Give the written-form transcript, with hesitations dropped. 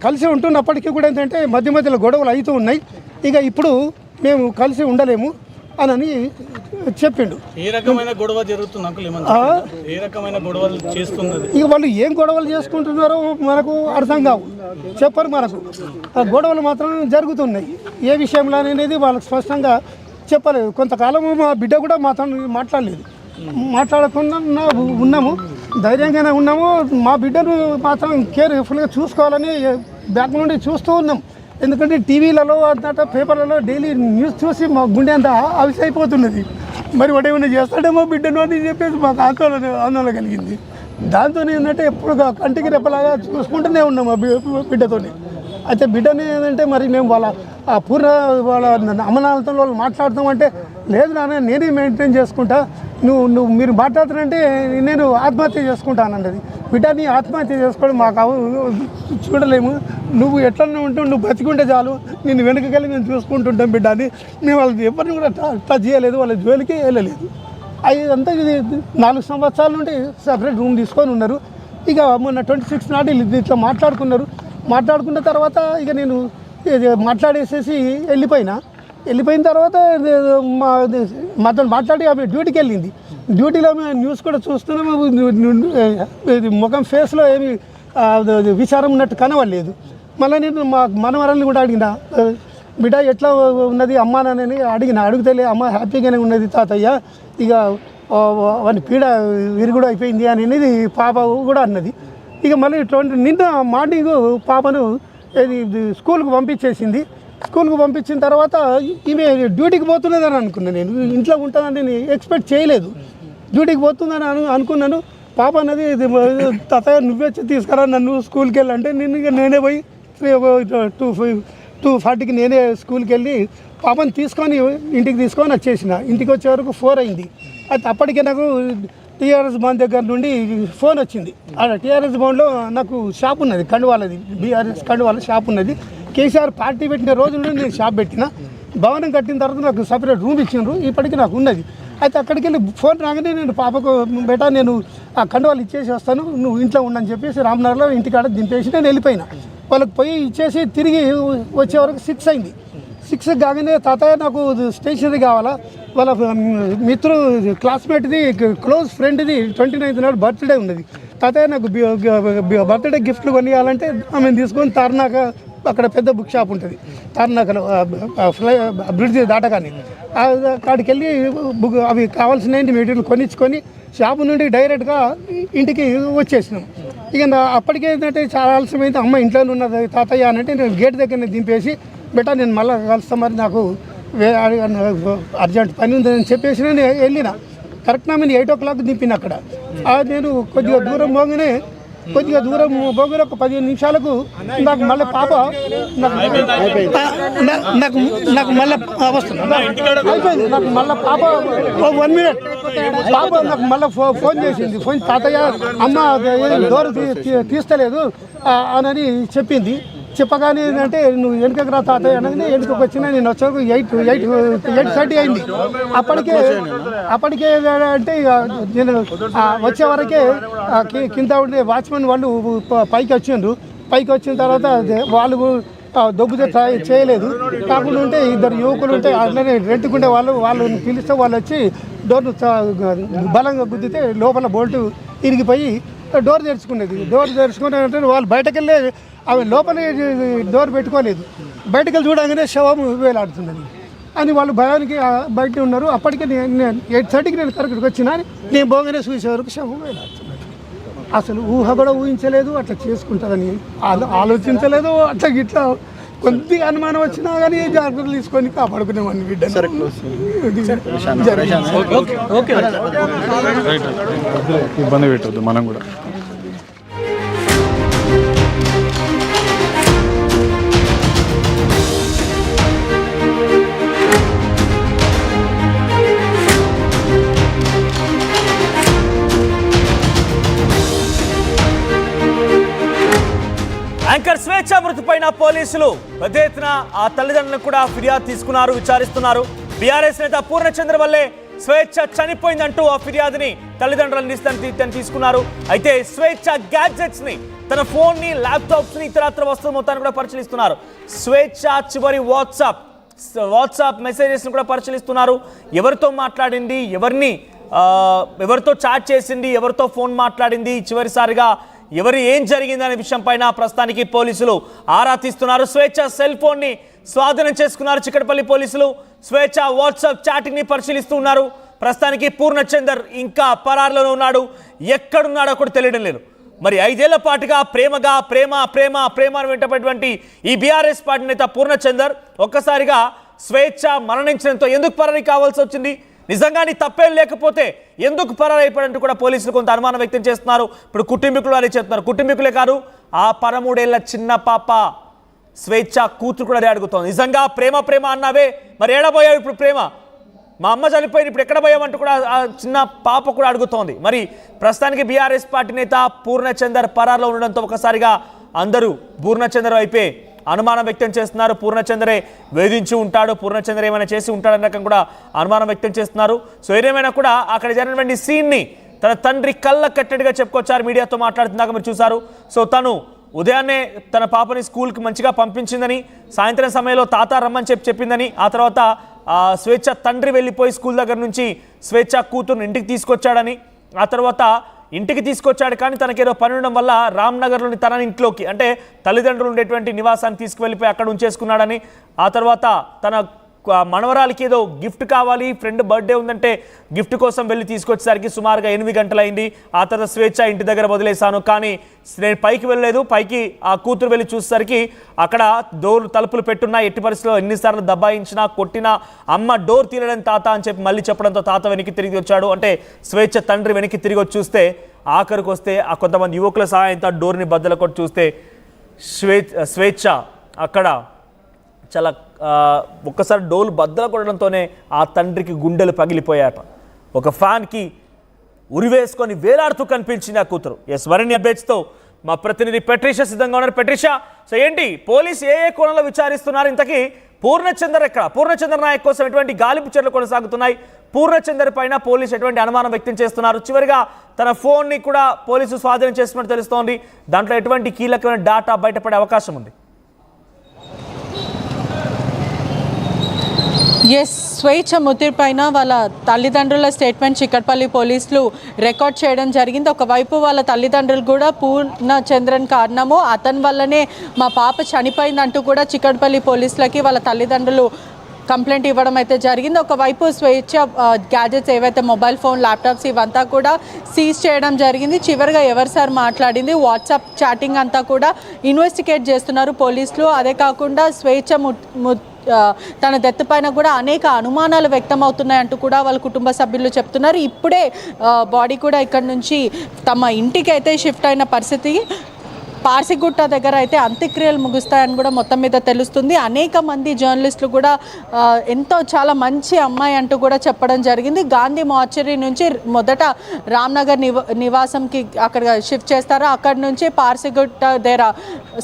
కలిసి ఉంటున్నప్పటికీ కూడా ఏంటంటే మధ్య మధ్యలో గొడవలు అవుతూ ఉన్నాయి. ఇక ఇప్పుడు మేము కలిసి ఉండలేము అని చెప్పిండు. ఏ రకమైన గొడవ జరుగుతుంది? ఏ రకమైన గొడవలు చేస్తున్నది? ఇక వాళ్ళు ఏం గొడవలు చేసుకుంటున్నారో మనకు అర్థం కావు, చెప్పరు మనకు. గొడవలు మాత్రం జరుగుతున్నాయి. ఏ విషయంలో అనేది వాళ్ళకి స్పష్టంగా చెప్పలేదు. కొంతకాలము మా బిడ్డ కూడా మాతో మాట్లాడకుండా ఉన్నాము, ధైర్యంగానే ఉన్నాము. మా బిడ్డను మాత్రం కేర్ఫుల్గా చూసుకోవాలని బ్యాక్ నుండి చూస్తూ ఉన్నాం. ఎందుకంటే టీవీలలో అంతటా పేపర్లలో డైలీ న్యూస్ చూసి మా గుండె అంతా అవిసైపోతున్నది. మరి వాడు ఏమైనా చేస్తాడేమో బిడ్డను అని చెప్పేసి మాకు ఆందోళన కలిగింది. దాంతో ఏంటంటే ఎప్పుడు కంటికి రెప్పలాగా చూసుకుంటూనే ఉన్నాం మా బిడ్డతో. అయితే బిడ్డని ఏంటంటే మరి మేము వాళ్ళ వాళ్ళ అమ్మనాలతో వాళ్ళు మాట్లాడుతామంటే లేదు నాన్న నేనే మెయింటైన్ చేసుకుంటా, మీరు మాట్లాడుతారంటే నేను ఆత్మహత్య చేసుకుంటానన్నది. బిడ్డని ఆత్మహత్య చేసుకోవడం మాకు చూడలేము, నువ్వు ఎట్లనే ఉంటూ నువ్వు బతికుంటే చాలు, నేను వెనకకెళ్ళి మేము చూసుకుంటుంటాం బిడ్డని. మేము వాళ్ళకి ఎవరిని కూడా టచ్ చేయలేదు, వాళ్ళ జోలికి వెళ్ళలేదు. అదంతా ఇది 4 సంవత్సరాల నుండి సపరేట్ రూమ్ తీసుకొని ఉన్నారు. ఇక మొన్న 26 నాటి ఇట్లా మాట్లాడుకున్న తర్వాత ఇక నేను మాట్లాడేసేసి వెళ్ళిపోయిన తర్వాత మాతో మాట్లాడి ఆమె డ్యూటీకి వెళ్ళింది. డ్యూటీలో మేము న్యూస్ కూడా చూస్తున్నాము, ముఖం ఫేస్లో ఏమి విచారం ఉన్నట్టు కనవలేదు. మళ్ళీ నేను మా మనవరాల్ని కూడా అడిగిన, బిడ్డ ఎట్లా ఉన్నది అమ్మ అని అడిగితేలే అమ్మ హ్యాపీగానే ఉన్నది తాతయ్య, ఇక వాని పీడ విరుగుడు అయిపోయింది అనేది పాప కూడా అన్నది. ఇక మళ్ళీ నిన్న మార్నింగ్ పాపను స్కూల్కి పంపించేసింది. స్కూల్కి పంపించిన తర్వాత ఈమె డ్యూటీకి పోతున్నదని అనుకున్నాను. నేను ఇంట్లో ఉంటుందని నేను ఎక్స్పెక్ట్ చేయలేదు. డ్యూటీకి పోతుందని అనుకున్నాను. పాప అన్నది తాతయ్య నువ్వే తీసుకురా నన్ను స్కూల్కి వెళ్ళంటే నేనే పోయి 2:40కి నేనే స్కూల్కి వెళ్ళి పాపని ఇంటికి తీసుకొని వచ్చేసిన. ఇంటికి వచ్చే వరకు 4 అయింది. అయితే అప్పటికే నాకు టీఆర్ఎస్ భవన్ దగ్గర నుండి ఫోన్ వచ్చింది. టీఆర్ఎస్ భవన్లో నాకు షాప్ ఉన్నది, కండువాలది, బీఆర్ఎస్ కండువాల షాప్ ఉన్నది. కేసీఆర్ పార్టీ పెట్టిన రోజు నుండి నేను షాప్ పెట్టిన. భవనం కట్టిన తర్వాత నాకు సపరేట్ రూమ్ ఇచ్చిండ్రు, ఇప్పటికీ నాకు ఉన్నది. అయితే అక్కడికి వెళ్ళి ఫోన్ రాగానే నేను పాపకు బేటా నేను ఆ కండువాలు ఇచ్చేసి వస్తాను, నువ్వు ఇంట్లో ఉండని చెప్పేసి రామ్నగర్లో ఇంటికాడ దింపేసి నేను వెళ్ళిపోయినా. వాళ్ళకి పోయి ఇచ్చేసి తిరిగి వచ్చే వరకు 6 అయింది. 6 కాగానే తాతయ్య నాకు స్టేషనరీ కావాలా, వాళ్ళ క్లాస్మేట్ది క్లోజ్ ఫ్రెండ్ది 29th నాడు బర్త్డే ఉన్నది, తాతయ్య నాకు బర్త్డే గిఫ్ట్లు కొనియాలంటే ఆమెను తీసుకొని తార్నాక అక్కడ పెద్ద బుక్ షాప్ ఉంటుంది తార్నాకలో బ్రిడ్జ్ దాటగానే అక్కడికి వెళ్ళి అవి కావాల్సిన మెటీరియల్ కొనిచ్చుకొని షాపు నుండి డైరెక్ట్గా ఇంటికి వచ్చేసినాం. ఇక అప్పటికే ఏంటంటే చాలా ఆలస్యమైంది. అమ్మ ఇంట్లోనే ఉన్నది తాతయ్య అనంటే నేను గేట్ దగ్గరనే దింపేసి బెటా నేను మళ్ళీ కలుస్తా, మరి నాకు అర్జెంట్ పని ఉందని చెప్పేసి నేను వెళ్ళిన. కరెక్ట్గా నేను 8 o'clock దింపిన. అక్కడ నేను కొద్దిగా దూరం పోగానే ఒక 15 నిమిషాలకు నాకు మళ్ళీ పాప నాకు మళ్ళీ వస్తుంది అయిపోయింది. నాకు మళ్ళీ పాప 1 minute పాప నాకు మళ్ళీ ఫోన్ చేసింది. ఫోన్ తాతయ్య అమ్మ డోర్ తీస్తలేదు అని చెప్పింది. చెప్పగానే ఏంటంటే నువ్వు వెనుకకు రా తాతయ్య అనేది వెనుకకు వచ్చినా నేను వచ్చేవరకు 8:30 అయింది. అప్పటికే అంటే ఇక నేను వచ్చే వరకే కింద ఉండే వాచ్మెన్ వాళ్ళు పైకి వచ్చిన తర్వాత వాళ్ళు దొబ్బుతో చేయలేదు. కాకుండా ఉంటే 2 యువకులు ఉంటే అట్లనే రెంట్కుంటే వాళ్ళు పిలిస్తే వాళ్ళు వచ్చి డోర్ను బలంగా గుద్దితే లోపల బోల్ట్ ఇరిగిపోయి డోర్ తెరుచుకునేది. డోర్ తెరుచుకునే వాళ్ళు బయటకు వెళ్ళే అవి లోపల డోర్ పెట్టుకోలేదు. బయటకు వెళ్ళి చూడగానే శవం వేలాడుతున్నది అని వాళ్ళు భయానికి బయట ఉన్నారు. అప్పటికే నేను 8:30కి నేను కరెక్ట్కి వచ్చినా నేను పోగానే చూసే వరకు శవం వేలాడుతున్నది. అసలు ఊహ కూడా ఊహించలేదు అట్లా చేసుకుంటారని, ఆలోచించలేదు. అట్లా ఇట్లా కొద్దిగా అనుమానం వచ్చినా కానీ జాగ్రత్తలు తీసుకొని కాపాడుకునేవాడిని బిడ్డ. ఇబ్బంది పెట్టద్దు మనం కూడా. యాంకర్ స్వేచ్ఛ మృతిపైన పోలీసులు పెద్ద ఎత్తున ఆ తల్లిదండ్రులను కూడా ఫిర్యాదు తీసుకున్నారు, విచారిస్తున్నారు. బీఆర్ఎస్ నేత పూర్ణచంద్ర వల్లే స్వేచ్ఛ చనిపోయిందంటూ ఆ ఫిర్యాదుని తల్లిదండ్రుల తీసుకున్నారు. అయితే స్వేచ్ఛ గ్యాడ్జెట్స్ ని తన ఫోన్ని, ల్యాప్టాప్స్ని, ఇతరత్ర వస్తువులు మొత్తాన్ని కూడా పరిశీలిస్తున్నారు. స్వేచ్ఛ చివరి వాట్సాప్ మెసేజెస్ని కూడా పరిశీలిస్తున్నారు. ఎవరితో మాట్లాడింది, ఎవరితో చాట్ చేసింది, ఎవరితో ఫోన్ మాట్లాడింది, చివరిసారిగా ఏం జరిగింది అనే విషయం పైన ప్రస్తుతానికి పోలీసులు ఆరా తీస్తున్నారు. స్వేచ్ఛ సెల్ ఫోన్ని స్వాధీనం చేసుకున్నారు చిక్కడపల్లి పోలీసులు. స్వేచ్ఛ వాట్సాప్ చాటింగ్ ని పరిశీలిస్తూ ఉన్నారు. ప్రస్తుతానికి పూర్ణచందర్ ఇంకా పరారులోనే ఉన్నాడు. ఎక్కడున్నాడో కూడా తెలియడం లేదు. మరి 5 ఏళ్ల పాటుగా ప్రేమ వెంటపడినటువంటి ఈ బీఆర్ఎస్ పార్టీ నేత పూర్ణచందర్ ఒక్కసారిగా స్వేచ్ఛ మరణించడంతో ఎందుకు పరారీ కావాల్సి వచ్చింది, నిజంగానే తప్పేం లేకపోతే ఎందుకు పరారైపోయాడంటూ కూడా పోలీసులు కొంత అనుమానం వ్యక్తం చేస్తున్నారు. ఇప్పుడు కుటుంబీకులు అదే చెప్తున్నారు. కుటుంబీకులే కాదు, ఆ 13 ఏళ్ల చిన్న పాప స్వేచ్ఛ కూతురు కూడా అదే అడుగుతోంది. నిజంగా ప్రేమ అన్నావే, మరి ఏడబోయావు ఇప్పుడు ప్రేమ? మా అమ్మ చనిపోయింది, ఇప్పుడు ఎక్కడ పోయామంటూ కూడా ఆ చిన్న పాప కూడా అడుగుతోంది. మరి ప్రస్తుతానికి బీఆర్ఎస్ పార్టీ నేత పూర్ణచందర్ పరారులో ఉండడంతో ఒకసారిగా అందరూ పూర్ణచందర్ వైపే అనుమానం వ్యక్తం చేస్తున్నారు. పూర్ణచంద్రే వేధించి ఉంటాడు, పూర్ణచంద్ర ఏమైనా చేసి ఉంటాడన్న రకం కూడా అనుమానం వ్యక్తం చేస్తున్నారు. సో ఏదేమైనా కూడా అక్కడ జరిగినటువంటి సీన్ని తన తండ్రి కళ్ళ కట్టడిగా చెప్పుకొచ్చారు. మీడియాతో మాట్లాడుతున్నాక మీరు చూసారు. సో తను ఉదయాన్నే తన పాపని స్కూల్కి మంచిగా పంపించిందని, సాయంత్రం సమయంలో తాత రమ్మని చెప్పిందని, ఆ తర్వాత స్వేచ్ఛ తండ్రి వెళ్ళిపోయి స్కూల్ దగ్గర నుంచి స్వేచ్ఛ కూతురుని ఇంటికి తీసుకొచ్చాడని, ఆ తర్వాత ఇంటికి తీసుకొచ్చాడు కానీ తనకేదో పని ఉండడం వల్ల రామ్నగర్లోని తన ఇంట్లోకి, అంటే తల్లిదండ్రులు ఉండేటువంటి నివాసాన్ని తీసుకువెళ్ళిపోయి అక్కడ ఉంచేసుకున్నాడని, ఆ తర్వాత తన మనవరాలకి ఏదో గిఫ్ట్ కావాలి, ఫ్రెండ్ బర్త్డే ఉందంటే గిఫ్ట్ కోసం వెళ్ళి తీసుకొచ్చేసరికి సుమారుగా 8 గంటలైంది. ఆ తర్వాత స్వేచ్ఛ ఇంటి దగ్గర వదిలేశాను, కానీ నేను పైకి వెళ్ళలేదు. పైకి ఆ కూతురు వెళ్ళి చూసేసరికి అక్కడ డోర్ తలుపులు పెట్టున్నా, ఎట్టి పరిస్థితుల్లో ఎన్నిసార్లు దబాయించినా కొట్టినా అమ్మ డోర్ తీయడం తాత అని చెప్పి మళ్ళీ చెప్పడంతో తాత వెనక్కి తిరిగి వచ్చాడు. అంటే స్వేచ్ఛ తండ్రి వెనక్కి తిరిగి వచ్చి చూస్తే, ఆఖరికి వస్తే ఆ కొంతమంది యువకుల సహాయంతో డోర్ని బద్దలు కొట్టి చూస్తే స్వేచ్ఛ అక్కడ చాలా ఒక్కసారి డోలు బద్దలు కొట్టడంతోనే ఆ తండ్రికి గుండెలు పగిలిపోయాట. ఒక ఫ్యాన్కి ఉరివేసుకొని వేలాడుతూ కనిపించింది ఆ కూతురు. మరిన్ని అప్డేట్స్తో మా ప్రతినిధి పెట్రిషా సిద్ధంగా ఉన్నారు. పెట్రిషా, సో ఏంటి పోలీసు ఏ కోణంలో విచారిస్తున్నారు? ఇంతకీ పూర్ణచందర్ ఎక్కడ? పూర్ణచందర్ నాయక్ కోసం ఎటువంటి గాలింపు చర్యలు కొనసాగుతున్నాయి? పూర్ణచందర్ పైన పోలీసు ఎటువంటి అనుమానం వ్యక్తం చేస్తున్నారు? చివరిగా తన ఫోన్ని కూడా పోలీసు స్వాధీనం చేస్తున్నట్టు తెలుస్తోంది. దాంట్లో ఎటువంటి కీలకమైన డేటా బయటపడే అవకాశం ఉంది? స్వేచ్ఛ మృతి పైన వాళ్ళ తల్లిదండ్రుల స్టేట్మెంట్ చిక్కడపల్లి పోలీసులు రికార్డ్ చేయడం జరిగింది. ఒకవైపు వాళ్ళ తల్లిదండ్రులు కూడా పూర్ణచంద్రన్ కారణము, అతని వల్లనే మా పాప చనిపోయిందంటూ కూడా చిక్కడపల్లి పోలీసులకి వాళ్ళ తల్లిదండ్రులు కంప్లైంట్ ఇవ్వడం అయితే జరిగింది. ఒకవైపు స్వేచ్ఛ గ్యాజెట్స్ ఏవైతే మొబైల్ ఫోన్, ల్యాప్టాప్స్ ఇవంతా కూడా సీజ్ చేయడం జరిగింది. చివరిగా ఎవరు సార్ మాట్లాడింది, వాట్సాప్ చాటింగ్ అంతా కూడా ఇన్వెస్టిగేట్ చేస్తున్నారు పోలీసులు. అదే కాకుండా స్వేచ్ఛ తన డెత్ పైన కూడా అనేక అనుమానాలు వ్యక్తం అవుతున్నాయంటూ కూడా వాళ్ళ కుటుంబ సభ్యులు చెప్తున్నారు. ఇప్పుడే బాడీ కూడా ఇక్కడ నుంచి తమ ఇంటికి అయితే షిఫ్ట్ అయిన పరిస్థితి. పార్సిగుట్ట దగ్గర అయితే అంత్యక్రియలు ముగుస్తాయని కూడా మొత్తం మీద తెలుస్తుంది. అనేక మంది జర్నలిస్టులు కూడా చాలా మంచి అమ్మాయి అంటూ కూడా చెప్పడం జరిగింది. గాంధీ మార్చరీ నుంచి మొదట రామ్నగర్ నివాసంకి అక్కడ షిఫ్ట్ చేస్తారు. అక్కడి నుంచి పార్సిగుట్ట దగ్గర